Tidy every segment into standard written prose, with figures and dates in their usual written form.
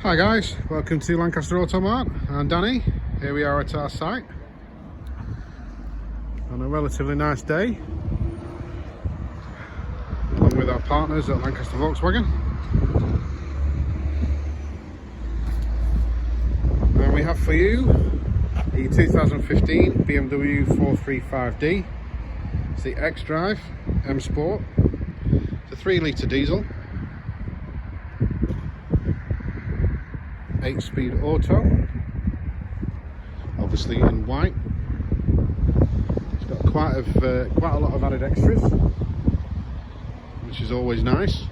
Hi guys, welcome to Lancaster Automart. I'm Danny. Here we are at our site on a relatively nice day, along with our partners at Lancaster Volkswagen. And we have for you the 2015 BMW 435d. It's the xDrive M Sport. It's a 3-litre diesel, 8-speed auto, obviously in white. It's got quite a lot of added extras, which is always nice.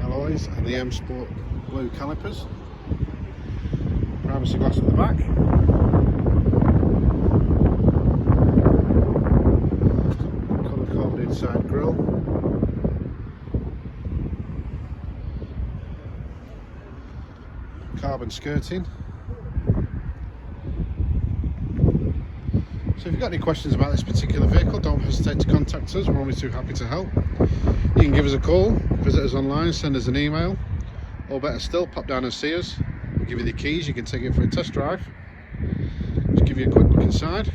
Alloys and the M Sport blue calipers. Privacy glass at the back. Side grille, carbon skirting. So if you've got any questions about this particular vehicle, don't hesitate to contact us. We're always too happy to help. You can give us a call, visit us online, send us an email, or better still, pop down and see us. We'll give you the keys, you can take it for a test drive. Just give you a quick look inside.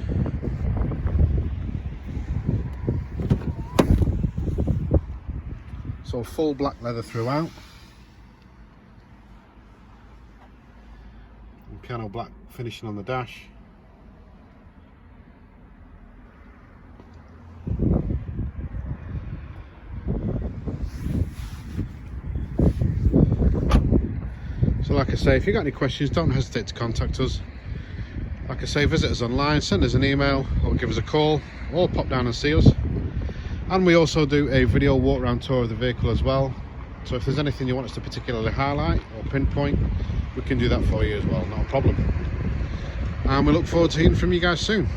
So full black leather throughout, and piano black finishing on the dash. So like I say, if you've got any questions, don't hesitate to contact us. Like I say, visit us online, send us an email, or give us a call, or pop down and see us. And we also do a video walk around tour of the vehicle as well. So if there's anything you want us to particularly highlight or pinpoint, we can do that for you as well, not a problem. And we look forward to hearing from you guys soon.